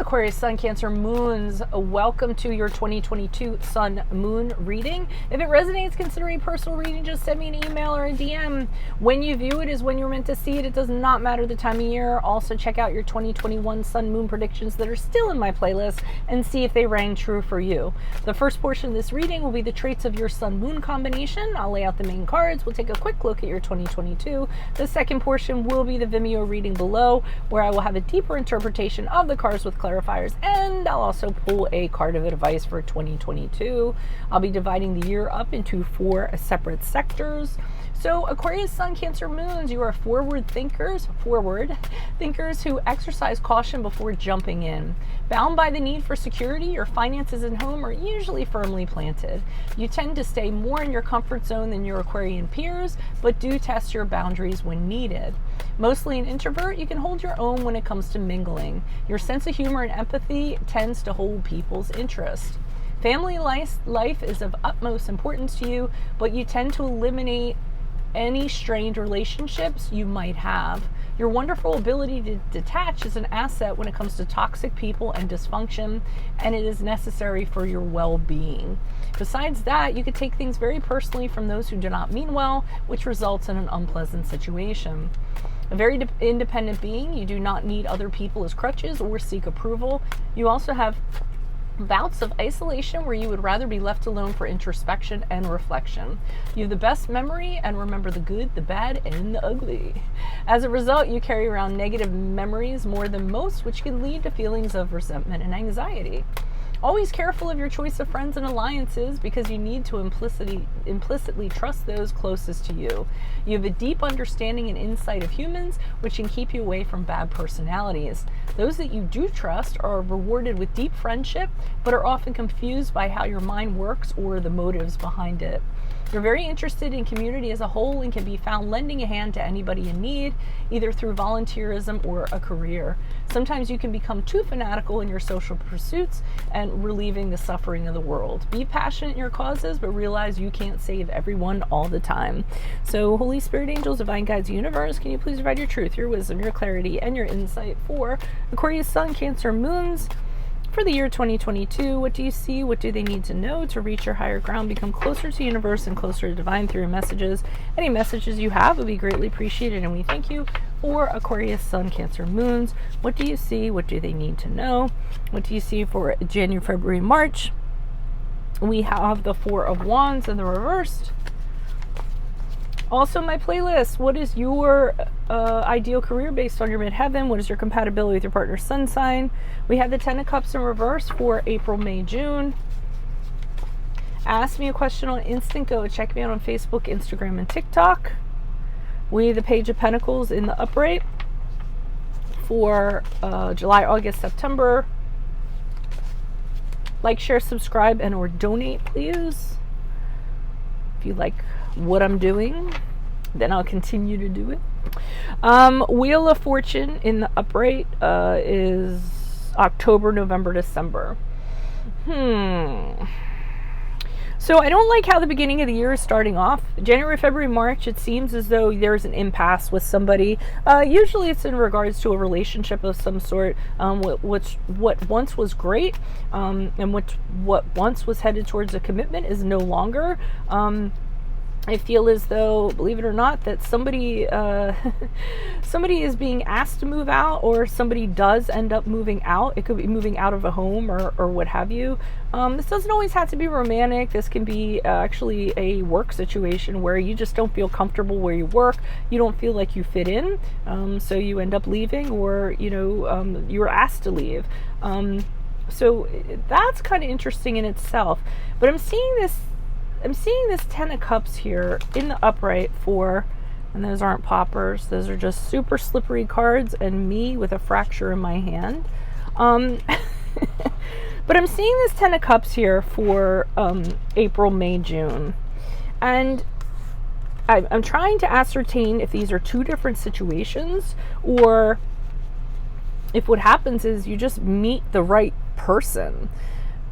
Aquarius, Sun, Cancer, Moons, welcome to your 2022 Sun Moon reading. If it resonates, consider a personal reading. Just send me an email or a DM. When you view it is when you're meant to see it. It does not matter the time of year. Also, check out your 2021 Sun Moon predictions that are still in my playlist and see if they rang true for you. The first portion of this reading will be the traits of your Sun Moon combination. I'll lay out the main cards. We'll take a quick look at your 2022. The second portion will be the VIMEO reading below, where I will have a deeper interpretation of the cards with clarifiers, and I'll also pull a card of advice for 2022. I'll be dividing the year up into 4 separate sectors. So Aquarius, Sun, Cancer, Moons, you are forward thinkers who exercise caution before jumping in. Bound by the need for security, your finances and home are usually firmly planted. You tend to stay more in your comfort zone than your Aquarian peers, but do test your boundaries when needed. Mostly an introvert, you can hold your own when it comes to mingling. Your sense of humor and empathy tends to hold people's interest. Family life is of utmost importance to you, but you tend to eliminate any strained relationships you might have. Your wonderful ability to detach is an asset when it comes to toxic people and dysfunction, and it is necessary for your well-being. Besides that, you could take things very personally from those who do not mean well, which results in an unpleasant situation. A very independent being, you do not need other people as crutches or seek approval. You also have bouts of isolation where you would rather be left alone for introspection and reflection. You have the best memory and remember the good, the bad, and the ugly. As a result, you carry around negative memories more than most, which can lead to feelings of resentment and anxiety. Always careful of your choice of friends and alliances because you need to implicitly trust those closest to you. You have a deep understanding and insight of humans, which can keep you away from bad personalities. Those that you do trust are rewarded with deep friendship, but are often confused by how your mind works or the motives behind it. You're very interested in community as a whole and can be found lending a hand to anybody in need, either through volunteerism or a career. Sometimes you can become too fanatical in your social pursuits and relieving the suffering of the world. Be passionate in your causes, but realize you can't save everyone all the time. So, Holy Spirit, angels, divine guides, universe, can you please provide your truth, your wisdom, your clarity, and your insight for Aquarius, Sun, Cancer, Moons for the year 2022. What do you see? What do they need to know to reach your higher ground, become closer to universe and closer to divine through your messages? Any messages you have would be greatly appreciated, and we thank you for Aquarius, Sun, Cancer, Moons. What do you see? What do they need to know? What do you see for January, February, March? We have the 4 of Wands in the reversed. Also, my playlist, what is your ideal career based on your midheaven? What is your compatibility with your partner's sun sign? We have the 10 of Cups in reverse for April, May, June. Ask me a question on instant. Go check me out on Facebook, Instagram, and TikTok. We have the Page of Pentacles in the upright for July, August, September. Like, share, subscribe, and or donate, please. If you like what I'm doing, then I'll continue to do it. Wheel of Fortune in the upright is October, November, December. So I don't like how the beginning of the year is starting off. January, February, March, it seems as though there's an impasse with somebody. Usually it's in regards to a relationship of some sort, what once was great, and what once was headed towards a commitment is no longer. I feel as though, believe it or not, that somebody is being asked to move out, or somebody does end up moving out. It could be moving out of a home or what have you. This doesn't always have to be romantic. This can be actually a work situation where you just don't feel comfortable where you work. You don't feel like you fit in, so you end up leaving, or you were asked to leave. So that's kind of interesting in itself. But I'm seeing this 10 of Cups here in the upright for, and those aren't poppers, those are just super slippery cards and me with a fracture in my hand. But I'm seeing this 10 of Cups here for April, May, June. And I'm trying to ascertain if these are 2 different situations, or if what happens is you just meet the right person.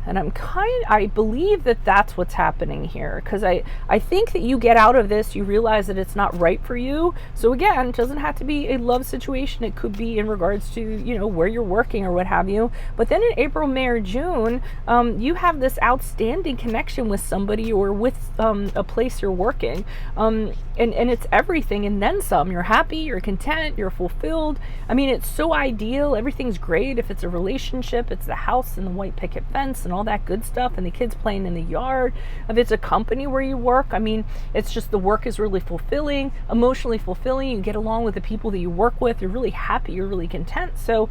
And I believe that that's what's happening here, because I think that you get out of this, you realize that it's not right for you. So again, it doesn't have to be a love situation. It could be in regards to, you know, where you're working or what have you. But then in April, May, or June, you have this outstanding connection with somebody or with a place you're working. And it's everything and then some. You're happy, you're content, you're fulfilled. I mean, it's so ideal. Everything's great. If it's a relationship, it's the house and the white picket fence and all that good stuff, and the kids playing in the yard. If it's a company where you work, I mean, it's just the work is really fulfilling, emotionally fulfilling. You get along with the people that you work with. You're really happy. You're really content. So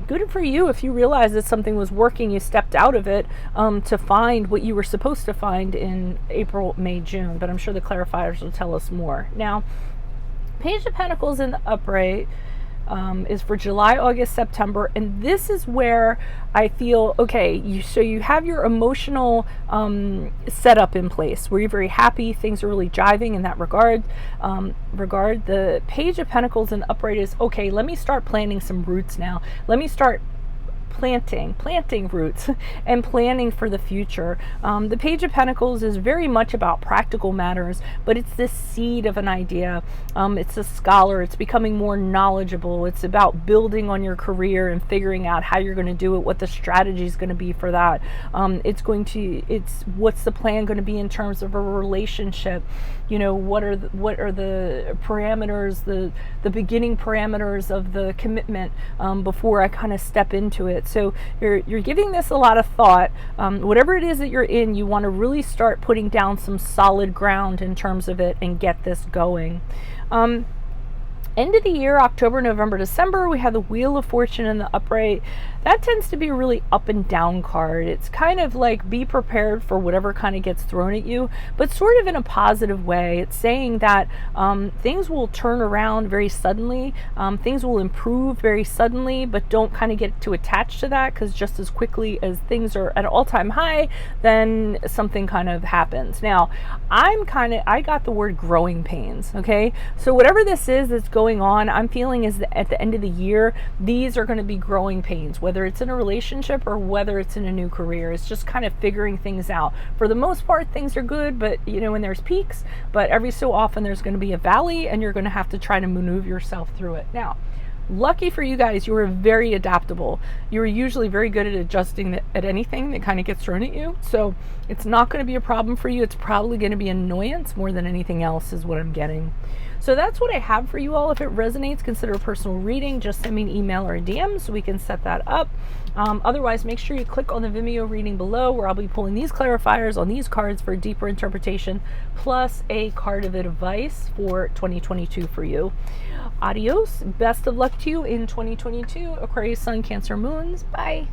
good for you if you realize that something was working. You stepped out of it to find what you were supposed to find in April, May, June. But I'm sure the clarifiers will tell us more. Now, Page of Pentacles in the upright is for July, August, September, and this is where I feel, okay, so you have your emotional setup in place where you're very happy, things are really jiving in that regard. The Page of Pentacles in upright is, okay, let me start planting some roots now. Let me start planting roots and planning for the future. The Page of Pentacles is very much about practical matters, but it's this seed of an idea. It's a scholar. It's becoming more knowledgeable. It's about building on your career and figuring out how you're going to do it, what the strategy is going to be for that. It's what's the plan going to be in terms of a relationship. You know, what are the parameters, the beginning parameters of the commitment before I kind of step into it. So you're giving this a lot of thought. Whatever it is that you're in, you want to really start putting down some solid ground in terms of it and get this going. End of the year, October, November, December, we have the Wheel of Fortune in the upright. That tends to be a really up and down card. It's kind of like be prepared for whatever kind of gets thrown at you, but sort of in a positive way. It's saying that things will turn around very suddenly. Things will improve very suddenly, but don't kind of get too attached to that, because just as quickly as things are at an all-time high, then something kind of happens. Now, I got the word growing pains, okay? So whatever this is that's going on, I'm feeling is that at the end of the year, these are going to be growing pains, whether it's in a relationship or whether it's in a new career. It's just kind of figuring things out. For the most part, things are good, but you know, when there's peaks, but every so often there's going to be a valley and you're going to have to try to maneuver yourself through it. Now, lucky for you guys, you are very adaptable. You're usually very good at adjusting at anything that kind of gets thrown at you. So it's not going to be a problem for you. It's probably going to be annoyance more than anything else is what I'm getting. So that's what I have for you all. If it resonates, consider a personal reading. Just send me an email or a DM so we can set that up. Otherwise, make sure you click on the Vimeo reading below, where I'll be pulling these clarifiers on these cards for a deeper interpretation, plus a card of advice for 2022 for you. Adios. Best of luck to you in 2022. Aquarius, Sun, Cancer, Moons. Bye.